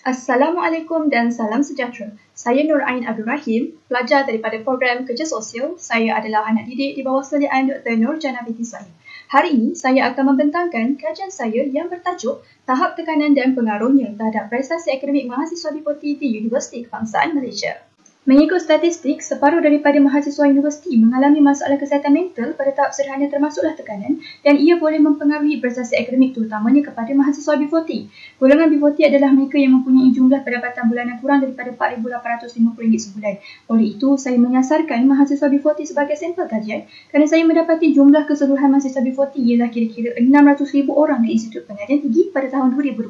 Assalamualaikum dan salam sejahtera. Saya Nur Ain Abdul Rahim, pelajar daripada program Kerja Sosial. Saya adalah anak didik di bawah salian Dr. Nur Jana binti Salim. Hari ini saya akan membentangkan kajian saya yang bertajuk Tahap Tekanan dan Pengaruhnya terhadap Prestasi Akademik Mahasiswa Dipoti di Universiti Kebangsaan Malaysia. Mengikut statistik, separuh daripada mahasiswa universiti mengalami masalah kesihatan mental pada tahap sederhana termasuklah tekanan dan ia boleh mempengaruhi prestasi akademik terutamanya kepada mahasiswa B40. Golongan B40 adalah mereka yang mempunyai jumlah pendapatan bulanan kurang daripada RM4,850 sebulan. Oleh itu, saya menyasarkan mahasiswa B40 sebagai sampel kajian kerana saya mendapati jumlah keseluruhan mahasiswa B40 ialah kira-kira 600,000 orang di Institut Pengajian Tinggi pada tahun 2021.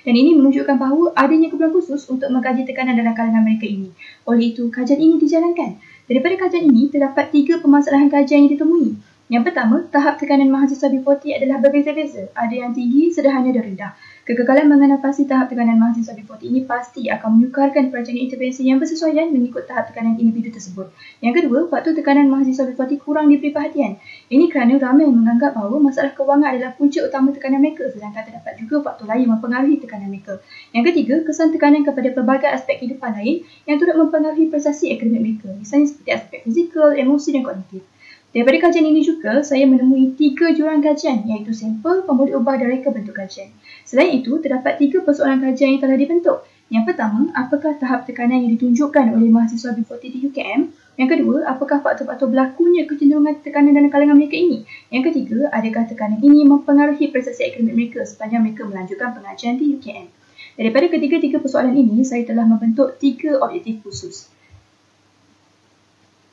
Dan ini menunjukkan bahawa adanya keperluan khusus untuk mengkaji tekanan dalam kalangan mereka ini. Oleh itu, kajian ini dijalankan. Daripada kajian ini, terdapat 3 permasalahan kajian yang ditemui. Yang pertama, tahap tekanan mahasiswa B40 adalah berbeza-beza. Ada yang tinggi, sederhana dan rendah. Kegagalan mengatasi tahap tekanan mahasiswa B40 ini pasti akan menyukarkan perancangan intervensi yang bersesuaian mengikut tahap tekanan individu tersebut. Yang kedua, faktor tekanan mahasiswa B40 kurang diberi perhatian. Ini kerana ramai menganggap bahawa masalah kewangan adalah punca utama tekanan mereka, sedangkan terdapat juga faktor lain yang mempengaruhi tekanan mereka. Yang ketiga, kesan tekanan kepada pelbagai aspek kehidupan lain yang turut mempengaruhi prestasi akademik mereka, misalnya seperti aspek fizikal, emosi dan kognitif. Daripada kajian ini juga, saya menemui 3 jurang kajian iaitu sampel, pemboleh ubah dan reka bentuk kajian. Selain itu, terdapat 3 persoalan kajian yang telah dibentuk. Yang pertama, apakah tahap tekanan yang ditunjukkan oleh mahasiswa B40 di UKM? Yang kedua, apakah faktor-faktor berlakunya kecenderungan tekanan dalam kalangan mereka ini? Yang ketiga, adakah tekanan ini mempengaruhi prestasi akademik mereka sepanjang mereka melanjutkan pengajian di UKM? Daripada ketiga-tiga persoalan ini, saya telah membentuk 3 objektif khusus.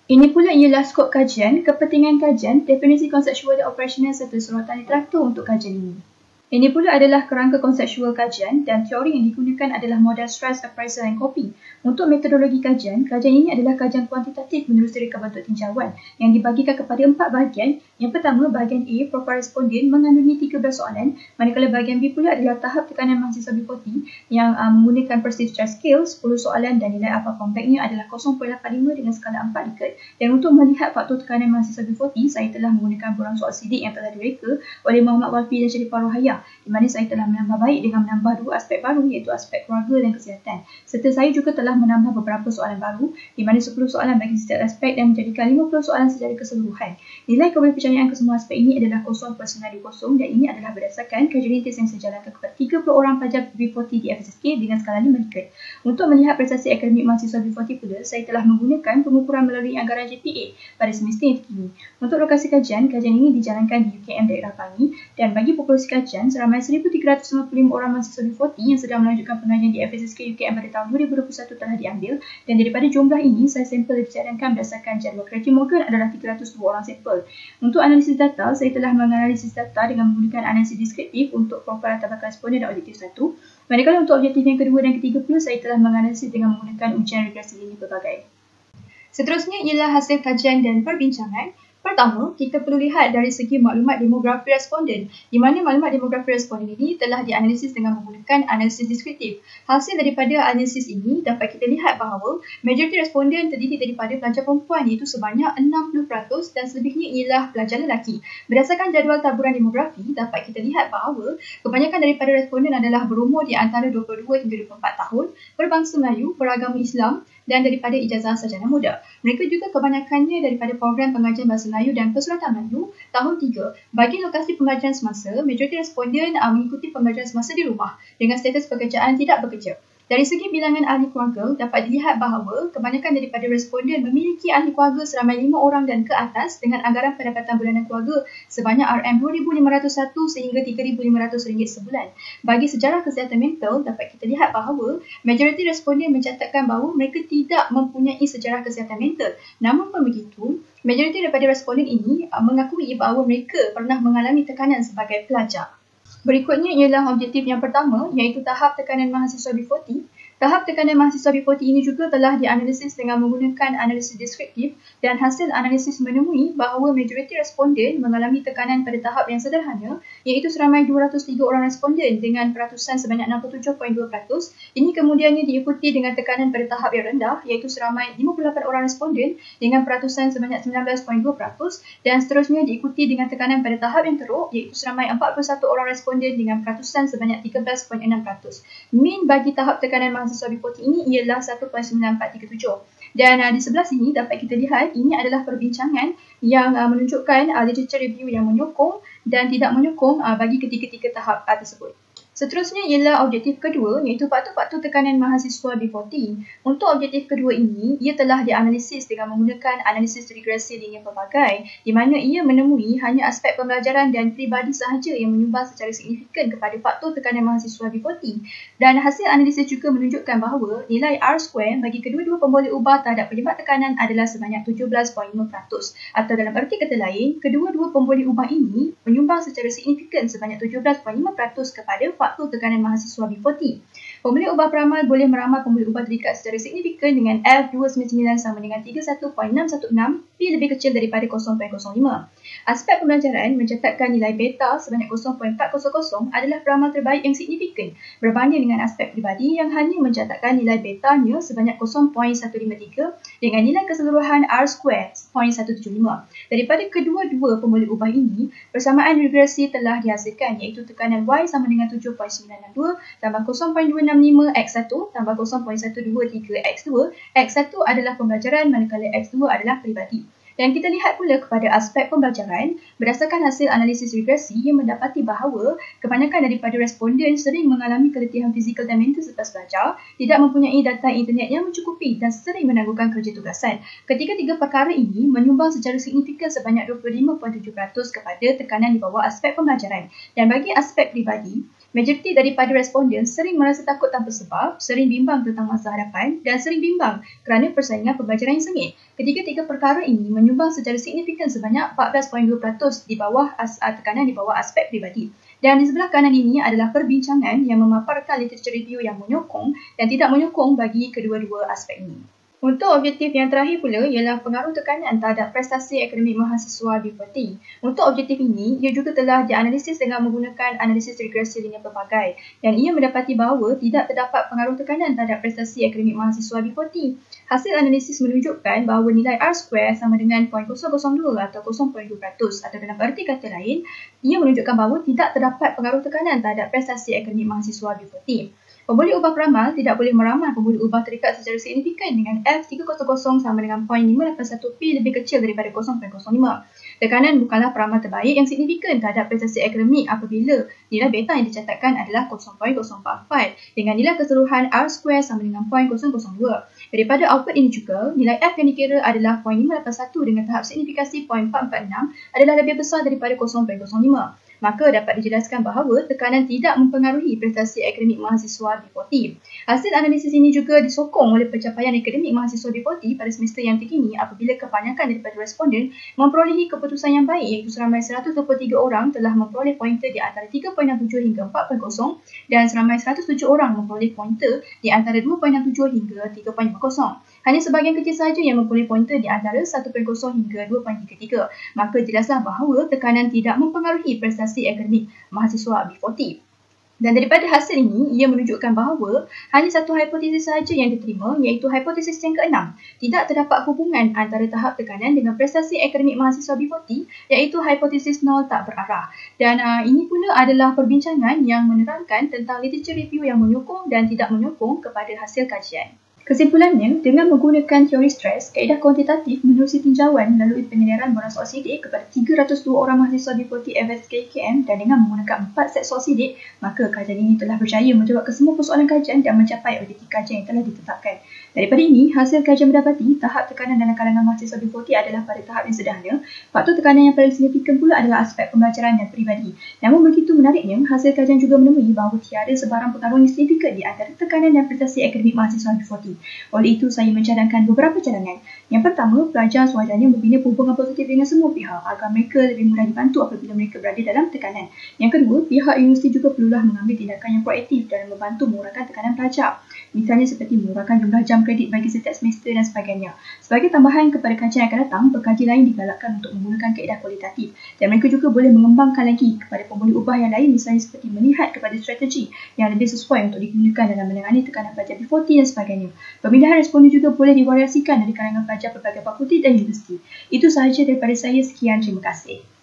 Ini pula ialah skop kajian, kepentingan kajian, definisi konseptual dan operasional serta sorotan literatur untuk kajian ini. Ini pula adalah kerangka konseptual kajian dan teori yang digunakan adalah model stress, appraisal dan coping. Untuk metodologi kajian ini adalah kajian kuantitatif menelusuri reka bentuk tinjauan yang dibagikan kepada 4 bahagian. Yang pertama, bahagian A, profil responden mengandungi 13 soalan, manakala bahagian B pula adalah tahap tekanan mahasiswa B40 yang menggunakan perceived stress scale, 10 soalan dan nilai alpha compactnya adalah 0.85 dengan skala 4 Likert. Dan untuk melihat faktor tekanan mahasiswa B40, saya telah menggunakan borang soal sidik yang telah direka oleh Muhammad Walfi dan Sharifah Rohaya, di mana saya telah menambah baik dengan menambah 2 aspek baru iaitu aspek keluarga dan kesihatan. Serta saya juga telah menambah beberapa soalan baru di mana 10 soalan bagi setiap aspek dan menjadikan 50 soalan secara keseluruhan. Nilai keboleh percayaan ke semua aspek ini adalah 0.0 dan ini adalah berdasarkan kajian rintis yang saya jalankan kepada 30 orang pelajar B40 di FSSK dengan skala 5 Likert. Untuk melihat prestasi akademik mahasiswa B40 pula, saya telah menggunakan pengukuran melalui anggaran JPA pada semester yang terkini. Untuk lokasi kajian ini dijalankan di UKM daerah Pangi dan bagi populasi kajian, ramai 1,355 orang mahasiswa B40 yang sedang melanjutkan pengajian di FSSK UKM pada tahun 2021 telah diambil dan daripada jumlah ini, saya sampel dicadankan berdasarkan jadual Crafty Morgan adalah 302 orang sampel. Untuk analisis data, saya telah menganalisis data dengan menggunakan analisis deskriptif untuk profil latar belakang responden dan objektif 1. Manakala untuk objektif yang kedua dan ketiga pula, saya telah menganalisis dengan menggunakan ujian regresi linear pelbagai. Seterusnya ialah hasil kajian dan perbincangan. Pertama, kita perlu lihat dari segi maklumat demografi responden, di mana maklumat demografi responden ini telah dianalisis dengan menggunakan analisis deskriptif. Hasil daripada analisis ini dapat kita lihat bahawa majoriti responden terdiri daripada pelajar perempuan iaitu sebanyak 60% dan selebihnya ialah pelajar lelaki. Berdasarkan jadual taburan demografi, dapat kita lihat bahawa kebanyakan daripada responden adalah berumur di antara 22 hingga 24 tahun, berbangsa Melayu, beragama Islam dan daripada ijazah sarjana muda. Mereka juga kebanyakannya daripada program pengajian Bahasa Melayu dan Persuratan Melayu tahun 3. Bagi lokasi pengajian semasa, majoriti responden mengikuti pembelajaran semasa di rumah dengan status pekerjaan tidak bekerja. Dari segi bilangan ahli keluarga, dapat dilihat bahawa kebanyakan daripada responden memiliki ahli keluarga seramai 5 orang dan ke atas dengan anggaran pendapatan bulanan keluarga sebanyak RM2,501 sehingga RM3,500 sebulan. Bagi sejarah kesihatan mental, dapat kita lihat bahawa majoriti responden mencatatkan bahawa mereka tidak mempunyai sejarah kesihatan mental. Namun pun begitu, majoriti daripada responden ini mengakui bahawa mereka pernah mengalami tekanan sebagai pelajar. Berikutnya ialah objektif yang pertama iaitu tahap tekanan mahasiswa B40. Tahap tekanan mahasiswa B40 ini juga telah dianalisis dengan menggunakan analisis deskriptif dan hasil analisis menemui bahawa majoriti responden mengalami tekanan pada tahap yang sederhana iaitu seramai 203 orang responden dengan peratusan sebanyak 67.2%. Ini kemudiannya diikuti dengan tekanan pada tahap yang rendah iaitu seramai 58 orang responden dengan peratusan sebanyak 19.2% dan seterusnya diikuti dengan tekanan pada tahap yang teruk iaitu seramai 41 orang responden dengan peratusan sebanyak 13.6%. Min bagi tahap tekanan mahasiswa B40 ini ialah 1.9437. Dan di sebelah sini dapat kita lihat ini adalah perbincangan yang menunjukkan literature review yang menyokong dan tidak menyokong bagi ketiga-tiga tahap tersebut. Seterusnya ialah objektif kedua iaitu faktor-faktor tekanan mahasiswa B40. Untuk objektif kedua ini, ia telah dianalisis dengan menggunakan analisis regresi linear pelbagai di mana ia menemui hanya aspek pembelajaran dan peribadi sahaja yang menyumbang secara signifikan kepada faktor tekanan mahasiswa B40. Dan hasil analisis juga menunjukkan bahawa nilai R2 bagi kedua-dua pemboleh ubah terhadap penyebab tekanan adalah sebanyak 17.5%. Atau dalam erti kata lain, kedua-dua pemboleh ubah ini menyumbang secara signifikan sebanyak 17.5% kepada faktor tekanan mahasiswa B40. Pemboleh ubah peramal boleh meramal pemboleh ubah terikat secara signifikan dengan F299 sama dengan 31.616 P lebih kecil daripada 0.05. Aspek pembelajaran mencatatkan nilai beta sebanyak 0.400 adalah peramal terbaik yang signifikan berbanding dengan aspek peribadi yang hanya mencatatkan nilai betanya sebanyak 0.153 dengan nilai keseluruhan R2 0.175. Daripada kedua-dua pemboleh ubah ini, persamaan regresi telah dihasilkan iaitu tekanan Y sama dengan 7.962 tambah 0.265 X1 tambah 0.123 X2. X1 adalah pembelajaran manakala X2 adalah peribadi. Dan kita lihat pula kepada aspek pembelajaran, berdasarkan hasil analisis regresi yang mendapati bahawa kebanyakan daripada responden sering mengalami keletihan fizikal dan mental selepas belajar, tidak mempunyai data internet yang mencukupi dan sering menangguhkan kerja tugasan. Ketiga-tiga perkara ini menyumbang secara signifikan sebanyak 25.7% kepada tekanan di bawah aspek pembelajaran. Dan bagi aspek peribadi, majoriti daripada responden sering merasa takut tanpa sebab, sering bimbang tentang masa hadapan dan sering bimbang kerana persaingan pembelajaran yang sengit. Ketiga-tiga perkara ini menyumbang secara signifikan sebanyak 14.2% di bawah tekanan di bawah aspek peribadi. Dan di sebelah kanan ini adalah perbincangan yang memaparkan literature review yang menyokong dan tidak menyokong bagi kedua-dua aspek ini. Untuk objektif yang terakhir pula ialah pengaruh tekanan terhadap prestasi akademik mahasiswa B40. Untuk objektif ini, ia juga telah dianalisis dengan menggunakan analisis regresi linear pelbagai dan ia mendapati bahawa tidak terdapat pengaruh tekanan terhadap prestasi akademik mahasiswa B40. Hasil analisis menunjukkan bahawa nilai R2 sama dengan 0.002 atau 0.2% atau dalam erti kata lain, ia menunjukkan bahawa tidak terdapat pengaruh tekanan terhadap prestasi akademik mahasiswa B40. Pemboleh ubah peramal tidak boleh meramal pemboleh ubah terikat secara signifikan dengan F300 sama dengan 0.581 P lebih kecil daripada 0.05. Tekanan bukanlah peramal terbaik yang signifikan terhadap prestasi akademik apabila nilai beta yang dicatatkan adalah 0.044 dengan nilai keseluruhan R2 sama dengan 0.002. Daripada output ini juga, nilai F yang dikira adalah 0.581 dengan tahap signifikasi 0.446 adalah lebih besar daripada 0.05. Maka dapat dijelaskan bahawa tekanan tidak mempengaruhi prestasi akademik mahasiswa B40. Hasil analisis ini juga disokong oleh pencapaian akademik mahasiswa B40 pada semester yang terkini apabila kebanyakan daripada responden memperolehi keputusan yang baik iaitu seramai 123 orang telah memperoleh pointer di antara 3.67 hingga 4.0 dan seramai 107 orang memperoleh pointer di antara 2.67 hingga 3.50. Hanya sebahagian kecil sahaja yang memperoleh pointer di antara 1.0 hingga 2.33. Maka jelaslah bahawa tekanan tidak mempengaruhi prestasi akademik mahasiswa B40. Dan daripada hasil ini, ia menunjukkan bahawa hanya satu hipotesis sahaja yang diterima iaitu hipotesis yang ke-6. Tidak terdapat hubungan antara tahap tekanan dengan prestasi akademik mahasiswa B40 iaitu hipotesis nol tak berarah. Dan ini pula adalah perbincangan yang menerangkan tentang literature review yang menyokong dan tidak menyokong kepada hasil kajian. Kesimpulannya, dengan menggunakan teori stres, kaedah kuantitatif menerusi tinjauan melalui pengenalan bonus soal sidik kepada 302 orang mahasiswa B40 FSKKM dan dengan menggunakan 4 set soal sidik, maka kajian ini telah berjaya menjawab kesemua persoalan kajian dan mencapai objektif kajian yang telah ditetapkan. Daripada ini, hasil kajian mendapati tahap tekanan dalam kalangan mahasiswa B40 adalah pada tahap yang sederhana. Faktor tekanan yang paling signifikan pula adalah aspek pembelajaran dan peribadi. Namun begitu menariknya, hasil kajian juga menemui bahawa tiada sebarang pengaruh yang signifikan di antara tekanan dan prestasi akademik mahasiswa B40. Oleh itu, saya mencadangkan beberapa cadangan. Yang pertama, pelajar sewajarnya membina hubungan positif dengan semua pihak agar mereka lebih mudah dibantu apabila mereka berada dalam tekanan. Yang kedua, pihak universiti juga perlulah mengambil tindakan yang proaktif dalam membantu mengurangkan tekanan pelajar. Misalnya seperti mengurangkan jumlah jam kredit bagi setiap semester dan sebagainya. Sebagai tambahan kepada kajian yang akan datang, pengkaji lain digalakkan untuk menggunakan kaedah kualitatif dan mereka juga boleh mengembangkan lagi kepada pemboleh ubah yang lain, misalnya seperti melihat kepada strategi yang lebih sesuai untuk digunakan dalam menangani tekanan pelajar B40 dan sebagainya. Pemindahan responden juga boleh divariasikan dari kalangan pelajar pelbagai fakulti dan universiti. Itu sahaja daripada saya. Sekian, terima kasih.